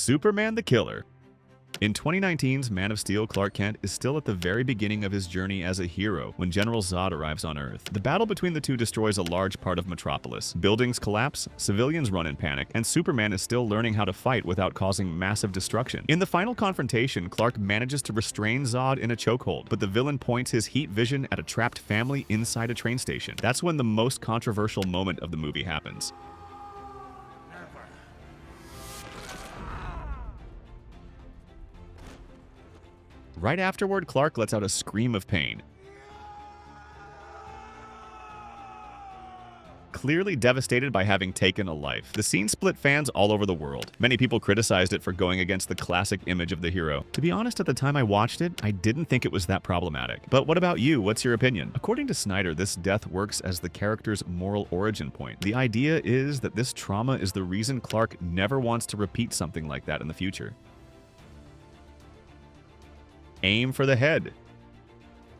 Superman the Killer. In 2019's Man of Steel, Clark Kent is still at the very beginning of his journey as a hero when General Zod arrives on Earth. The battle between the two destroys a large part of Metropolis. Buildings collapse, civilians run in panic, and Superman is still learning how to fight without causing massive destruction. In the final confrontation, Clark manages to restrain Zod in a chokehold, but the villain points his heat vision at a trapped family inside a train station. That's when the most controversial moment of the movie happens. Right afterward, Clark lets out a scream of pain. Clearly devastated by having taken a life. The scene split fans all over the world. Many people criticized it for going against the classic image of the hero. To be honest, at the time I watched it, I didn't think it was that problematic. But what about you? What's your opinion? According to Snyder, this death works as the character's moral origin point. The idea is that this trauma is the reason Clark never wants to repeat something like that in the future. Aim for the head.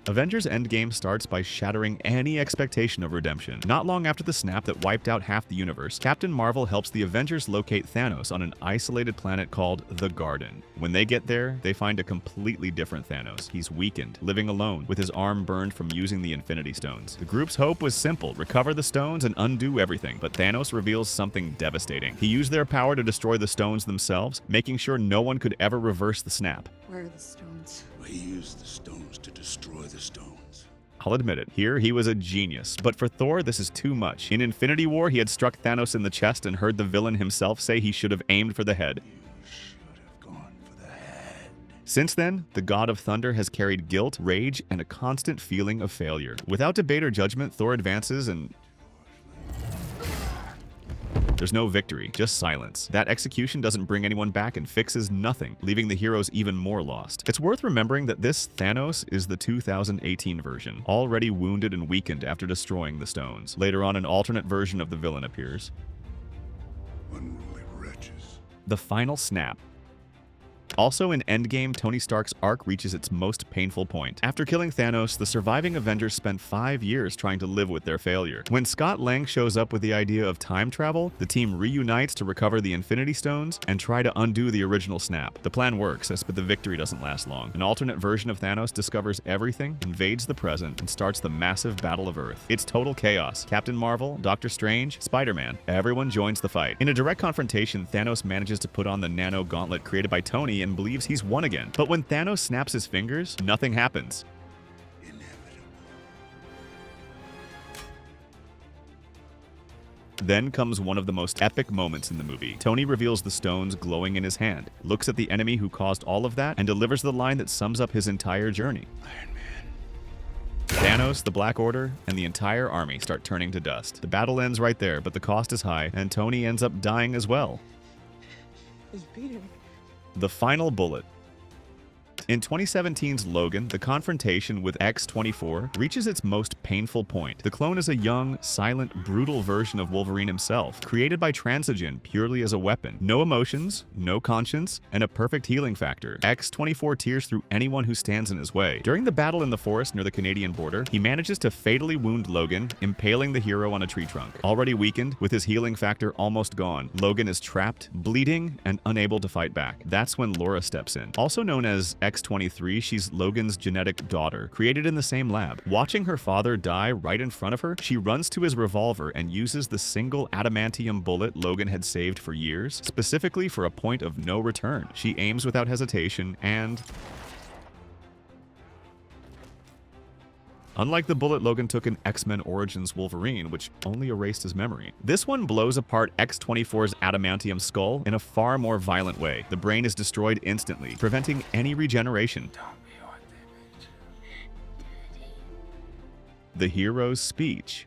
Avengers Endgame starts by shattering any expectation of redemption. Not long after the snap that wiped out half the universe, Captain Marvel helps the Avengers locate Thanos on an isolated planet called the Garden. When they get there, they find a completely different Thanos. He's weakened, living alone, with his arm burned from using the Infinity Stones. The group's hope was simple: recover the stones and undo everything. But Thanos reveals something devastating. He used their power to destroy the stones themselves, making sure no one could ever reverse the snap. Where are the stones? He used the stones to destroy the stones. I'll admit it, here he was a genius, but for Thor this is too much. In Infinity War, he had struck Thanos in the chest and heard the villain himself say he should have aimed for the head. You should have gone for the head. Since then, the God of Thunder has carried guilt, rage, and a constant feeling of failure. Without debate or judgment, Thor advances and there's no victory, just silence. That execution doesn't bring anyone back and fixes nothing, leaving the heroes even more lost. It's worth remembering that this Thanos is the 2018 version, already wounded and weakened after destroying the stones. Later on, an alternate version of the villain appears. Unruly wretches. The final snap. Also in Endgame, Tony Stark's arc reaches its most painful point. After killing Thanos, the surviving Avengers spent 5 years trying to live with their failure. When Scott Lang shows up with the idea of time travel, the team reunites to recover the Infinity Stones and try to undo the original snap. The plan works, but the victory doesn't last long. An alternate version of Thanos discovers everything, invades the present, and starts the massive Battle of Earth. It's total chaos. Captain Marvel, Doctor Strange, Spider-Man, everyone joins the fight. In a direct confrontation, Thanos manages to put on the nano gauntlet created by Tony and believes he's won again. But when Thanos snaps his fingers, nothing happens. Inevitable. Then comes one of the most epic moments in the movie. Tony reveals the stones glowing in his hand, looks at the enemy who caused all of that, and delivers the line that sums up his entire journey. Iron Man. Thanos, the Black Order, and the entire army start turning to dust. The battle ends right there, but the cost is high, and Tony ends up dying as well. Is Peter? The final bullet. In 2017's Logan, the confrontation with X-24 reaches its most painful point. The clone is a young, silent, brutal version of Wolverine himself, created by Transigen purely as a weapon. No emotions, no conscience, and a perfect healing factor. X-24 tears through anyone who stands in his way. During the battle in the forest near the Canadian border, he manages to fatally wound Logan, impaling the hero on a tree trunk. Already weakened, with his healing factor almost gone, Logan is trapped, bleeding, and unable to fight back. That's when Laura steps in. Also known as X-23, she's Logan's genetic daughter, created in the same lab. Watching her father die right in front of her, she runs to his revolver and uses the single adamantium bullet Logan had saved for years, specifically for a point of no return. She aims without hesitation and... unlike the bullet Logan took in X-Men Origins Wolverine, which only erased his memory, this one blows apart X-24's adamantium skull in a far more violent way. The brain is destroyed instantly, preventing any regeneration. The hero's speech.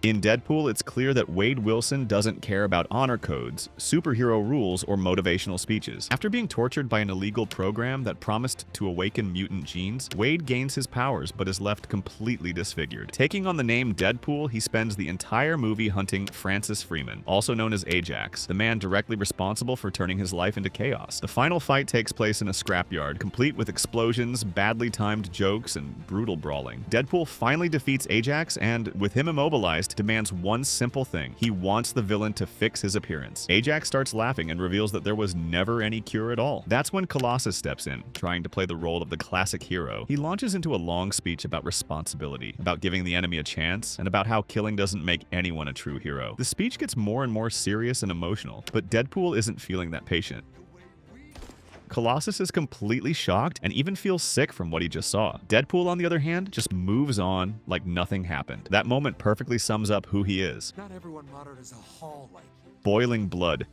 In Deadpool, it's clear that Wade Wilson doesn't care about honor codes, superhero rules, or motivational speeches. After being tortured by an illegal program that promised to awaken mutant genes, Wade gains his powers but is left completely disfigured. Taking on the name Deadpool, he spends the entire movie hunting Francis Freeman, also known as Ajax, the man directly responsible for turning his life into chaos. The final fight takes place in a scrapyard, complete with explosions, badly timed jokes, and brutal brawling. Deadpool finally defeats Ajax, and with him immobilized, Beast demands one simple thing. He wants the villain to fix his appearance. Ajax starts laughing and reveals that there was never any cure at all. That's when Colossus steps in, trying to play the role of the classic hero. He launches into a long speech about responsibility, about giving the enemy a chance, and about how killing doesn't make anyone a true hero. The speech gets more and more serious and emotional, but Deadpool isn't feeling that patient. Colossus is completely shocked and even feels sick from what he just saw. Deadpool, on the other hand, just moves on like nothing happened. That moment perfectly sums up who he is. Not everyone modern is a hall like you. Boiling blood.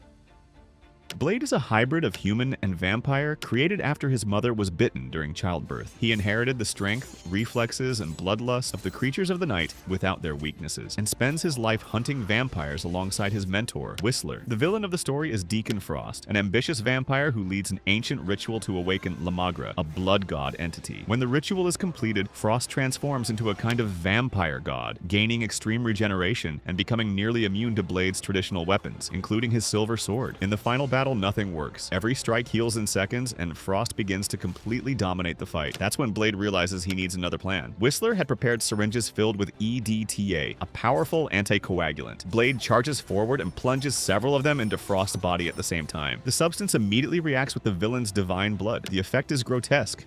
Blade is a hybrid of human and vampire created after his mother was bitten during childbirth. He inherited the strength, reflexes, and bloodlust of the creatures of the night without their weaknesses, and spends his life hunting vampires alongside his mentor, Whistler. The villain of the story is Deacon Frost, an ambitious vampire who leads an ancient ritual to awaken Lamagra, a blood god entity. When the ritual is completed, Frost transforms into a kind of vampire god, gaining extreme regeneration and becoming nearly immune to Blade's traditional weapons, including his silver sword. In the final battle, nothing works. Every strike heals in seconds, and Frost begins to completely dominate the fight. That's when Blade realizes he needs another plan. Whistler had prepared syringes filled with EDTA, a powerful anticoagulant. Blade charges forward and plunges several of them into Frost's body at the same time. The substance immediately reacts with the villain's divine blood. The effect is grotesque.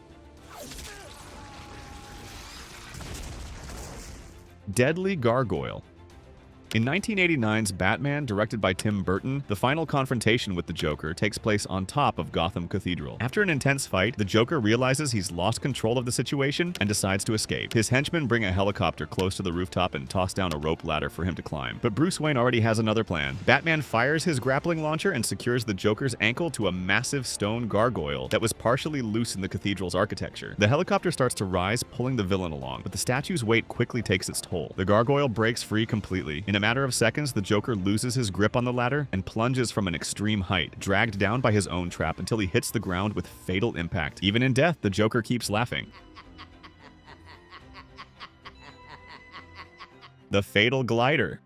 Deadly Gargoyle. In 1989's Batman, directed by Tim Burton, the final confrontation with the Joker takes place on top of Gotham Cathedral. After an intense fight, the Joker realizes he's lost control of the situation and decides to escape. His henchmen bring a helicopter close to the rooftop and toss down a rope ladder for him to climb. But Bruce Wayne already has another plan. Batman fires his grappling launcher and secures the Joker's ankle to a massive stone gargoyle that was partially loose in the cathedral's architecture. The helicopter starts to rise, pulling the villain along, but the statue's weight quickly takes its toll. The gargoyle breaks free completely. In a matter of seconds, the Joker loses his grip on the ladder and plunges from an extreme height, dragged down by his own trap until he hits the ground with fatal impact. Even in death, the Joker keeps laughing. The Fatal Glider.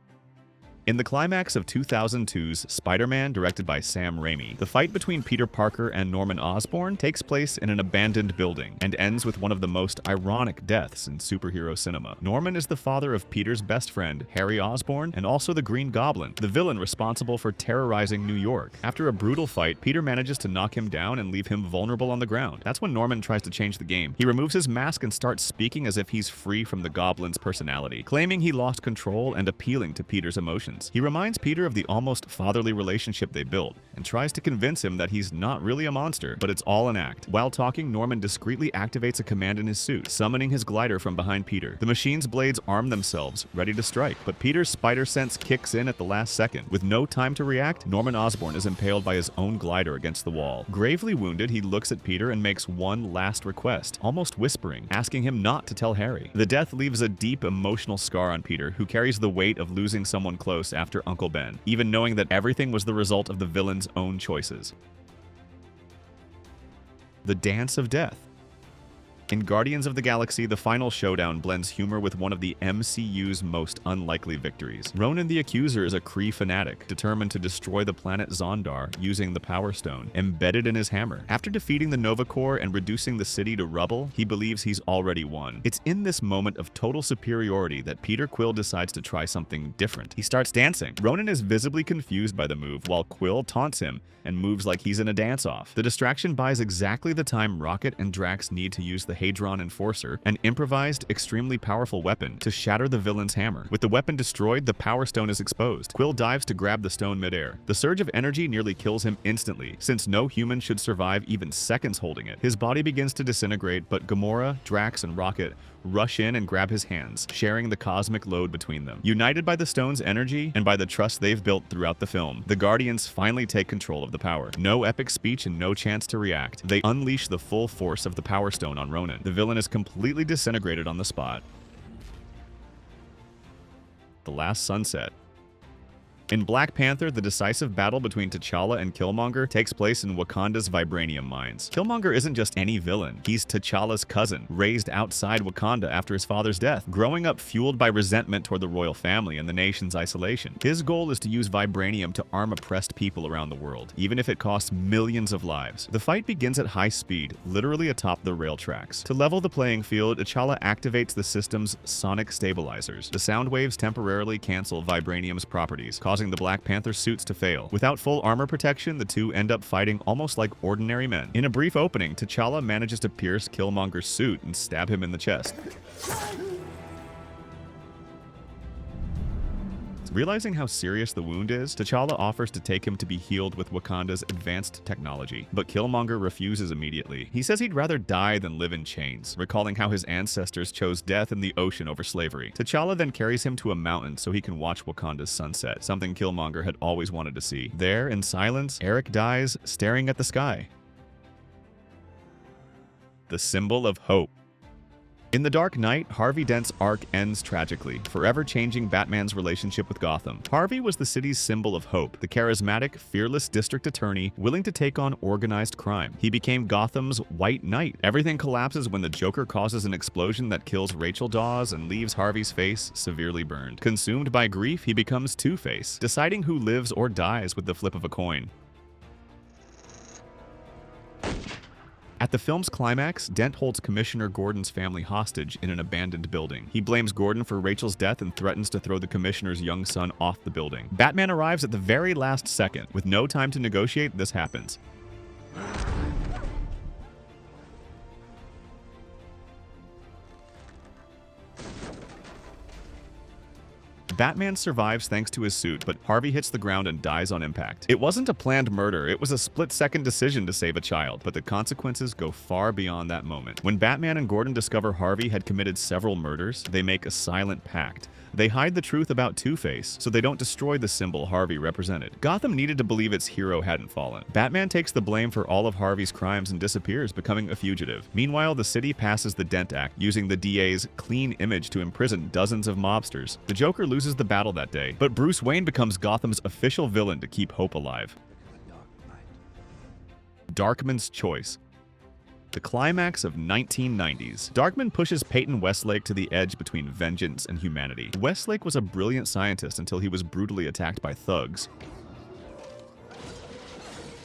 In the climax of 2002's Spider-Man, directed by Sam Raimi, the fight between Peter Parker and Norman Osborn takes place in an abandoned building and ends with one of the most ironic deaths in superhero cinema. Norman is the father of Peter's best friend, Harry Osborn, and also the Green Goblin, the villain responsible for terrorizing New York. After a brutal fight, Peter manages to knock him down and leave him vulnerable on the ground. That's when Norman tries to change the game. He removes his mask and starts speaking as if he's free from the Goblin's personality, claiming he lost control and appealing to Peter's emotions. He reminds Peter of the almost fatherly relationship they built and tries to convince him that he's not really a monster, but it's all an act. While talking, Norman discreetly activates a command in his suit, summoning his glider from behind Peter. The machine's blades arm themselves, ready to strike, but Peter's spider sense kicks in at the last second. With no time to react, Norman Osborn is impaled by his own glider against the wall. Gravely wounded, he looks at Peter and makes one last request, almost whispering, asking him not to tell Harry. The death leaves a deep emotional scar on Peter, who carries the weight of losing someone close after Uncle Ben, even knowing that everything was the result of the villain's own choices. The Dance of Death. In Guardians of the Galaxy, the final showdown blends humor with one of the MCU's most unlikely victories. Ronan the Accuser is a Kree fanatic, determined to destroy the planet Zondar using the Power Stone embedded in his hammer. After defeating the Nova Corps and reducing the city to rubble, he believes he's already won. It's in this moment of total superiority that Peter Quill decides to try something different. He starts dancing. Ronan is visibly confused by the move, while Quill taunts him and moves like he's in a dance-off. The distraction buys exactly the time Rocket and Drax need to use the Hadron Enforcer, an improvised, extremely powerful weapon, to shatter the villain's hammer. With the weapon destroyed, the Power Stone is exposed. Quill dives to grab the stone midair. The surge of energy nearly kills him instantly, since no human should survive even seconds holding it. His body begins to disintegrate, but Gamora, Drax, and Rocket rush in and grab his hands, sharing the cosmic load between them. United by the stone's energy and by the trust they've built throughout the film, the Guardians finally take control of the power. No epic speech and no chance to react. They unleash the full force of the Power Stone on Ronan. The villain is completely disintegrated on the spot. The Last Sunset. In Black Panther, the decisive battle between T'Challa and Killmonger takes place in Wakanda's vibranium mines. Killmonger isn't just any villain, he's T'Challa's cousin, raised outside Wakanda after his father's death, growing up fueled by resentment toward the royal family and the nation's isolation. His goal is to use vibranium to arm oppressed people around the world, even if it costs millions of lives. The fight begins at high speed, literally atop the rail tracks. To level the playing field, T'Challa activates the system's sonic stabilizers. The sound waves temporarily cancel vibranium's properties, causing the Black Panther suits to fail. Without full armor protection, the two end up fighting almost like ordinary men. In a brief opening, T'Challa manages to pierce Killmonger's suit and stab him in the chest. Realizing how serious the wound is, T'Challa offers to take him to be healed with Wakanda's advanced technology, but Killmonger refuses immediately. He says he'd rather die than live in chains, recalling how his ancestors chose death in the ocean over slavery. T'Challa then carries him to a mountain so he can watch Wakanda's sunset, something Killmonger had always wanted to see. There, in silence, Eric dies, staring at the sky. The symbol of hope. In The Dark Knight, Harvey Dent's arc ends tragically, forever changing Batman's relationship with Gotham. Harvey was the city's symbol of hope, the charismatic, fearless district attorney willing to take on organized crime. He became Gotham's White Knight. Everything collapses when the Joker causes an explosion that kills Rachel Dawes and leaves Harvey's face severely burned. Consumed by grief, he becomes Two-Face, deciding who lives or dies with the flip of a coin. At the film's climax, Dent holds Commissioner Gordon's family hostage in an abandoned building. He blames Gordon for Rachel's death and threatens to throw the Commissioner's young son off the building. Batman arrives at the very last second. With no time to negotiate, this happens. Batman survives thanks to his suit, but Harvey hits the ground and dies on impact. It wasn't a planned murder, it was a split-second decision to save a child, but the consequences go far beyond that moment. When Batman and Gordon discover Harvey had committed several murders, they make a silent pact. They hide the truth about Two-Face, so they don't destroy the symbol Harvey represented. Gotham needed to believe its hero hadn't fallen. Batman takes the blame for all of Harvey's crimes and disappears, becoming a fugitive. Meanwhile, the city passes the Dent Act, using the DA's clean image to imprison dozens of mobsters. The Joker loses the battle that day, but Bruce Wayne becomes Gotham's official villain to keep hope alive. Darkman's choice. The climax of 1990s. Darkman pushes Peyton Westlake to the edge between vengeance and humanity. Westlake was a brilliant scientist until he was brutally attacked by thugs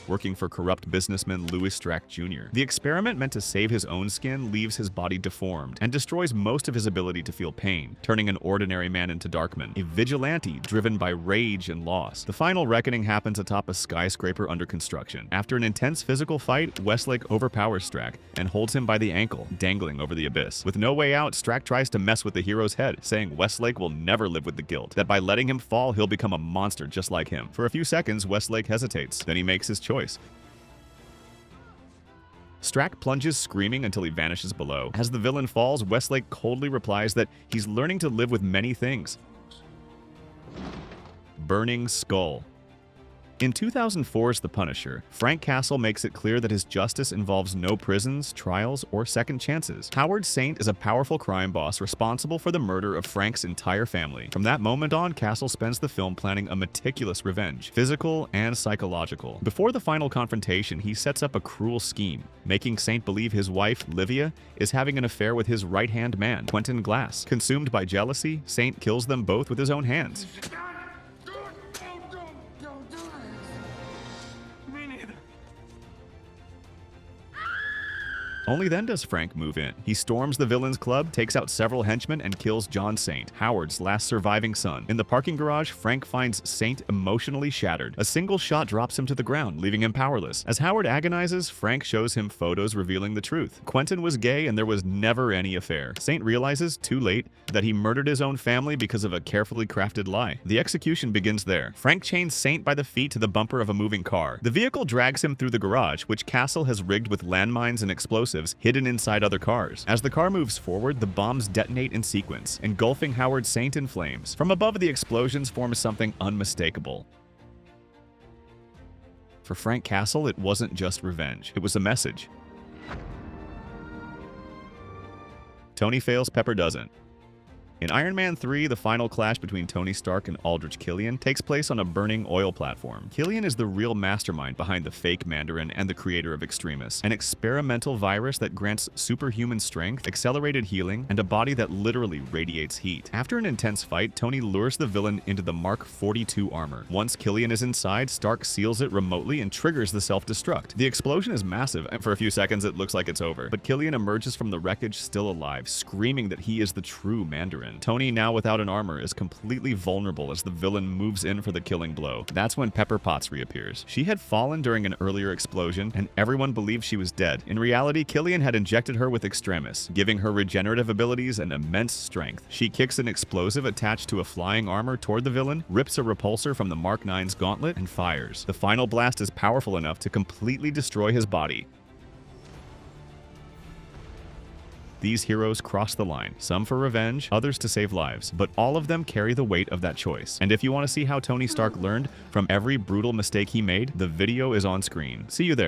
working for corrupt businessman Louis Strack Jr. The experiment meant to save his own skin leaves his body deformed and destroys most of his ability to feel pain, turning an ordinary man into Darkman, a vigilante driven by rage and loss. The final reckoning happens atop a skyscraper under construction. After an intense physical fight, Westlake overpowers Strack and holds him by the ankle, dangling over the abyss. With no way out, Strack tries to mess with the hero's head, saying Westlake will never live with the guilt, that by letting him fall, he'll become a monster just like him. For a few seconds, Westlake hesitates, then he makes his choice. Strack plunges screaming until he vanishes below. As the villain falls, Westlake coldly replies that he's learning to live with many things. Burning Skull. In 2004's The Punisher, Frank Castle makes it clear that his justice involves no prisons, trials, or second chances. Howard Saint is a powerful crime boss responsible for the murder of Frank's entire family. From that moment on, Castle spends the film planning a meticulous revenge, physical and psychological. Before the final confrontation, he sets up a cruel scheme, making Saint believe his wife, Livia, is having an affair with his right-hand man, Quentin Glass. Consumed by jealousy, Saint kills them both with his own hands. Only then does Frank move in. He storms the villains' club, takes out several henchmen, and kills John Saint, Howard's last surviving son. In the parking garage, Frank finds Saint emotionally shattered. A single shot drops him to the ground, leaving him powerless. As Howard agonizes, Frank shows him photos revealing the truth. Quentin was gay and there was never any affair. Saint realizes, too late, that he murdered his own family because of a carefully crafted lie. The execution begins there. Frank chains Saint by the feet to the bumper of a moving car. The vehicle drags him through the garage, which Castle has rigged with landmines and explosives hidden inside other cars. As the car moves forward, the bombs detonate in sequence, engulfing Howard Saint in flames. From above, the explosions form something unmistakable. For Frank Castle, it wasn't just revenge. It was a message. Tony fails, Pepper doesn't. In Iron Man 3, the final clash between Tony Stark and Aldrich Killian takes place on a burning oil platform. Killian is the real mastermind behind the fake Mandarin and the creator of Extremis, an experimental virus that grants superhuman strength, accelerated healing, and a body that literally radiates heat. After an intense fight, Tony lures the villain into the Mark 42 armor. Once Killian is inside, Stark seals it remotely and triggers the self-destruct. The explosion is massive, and for a few seconds it looks like it's over, but Killian emerges from the wreckage still alive, screaming that he is the true Mandarin. Tony, now without an armor, is completely vulnerable as the villain moves in for the killing blow. That's when Pepper Potts reappears. She had fallen during an earlier explosion, and everyone believed she was dead. In reality, Killian had injected her with Extremis, giving her regenerative abilities and immense strength. She kicks an explosive attached to a flying armor toward the villain, rips a repulsor from the Mark 9's gauntlet, and fires. The final blast is powerful enough to completely destroy his body. These heroes cross the line, some for revenge, others to save lives, but all of them carry the weight of that choice. And if you want to see how Tony Stark learned from every brutal mistake he made, the video is on screen. See you there.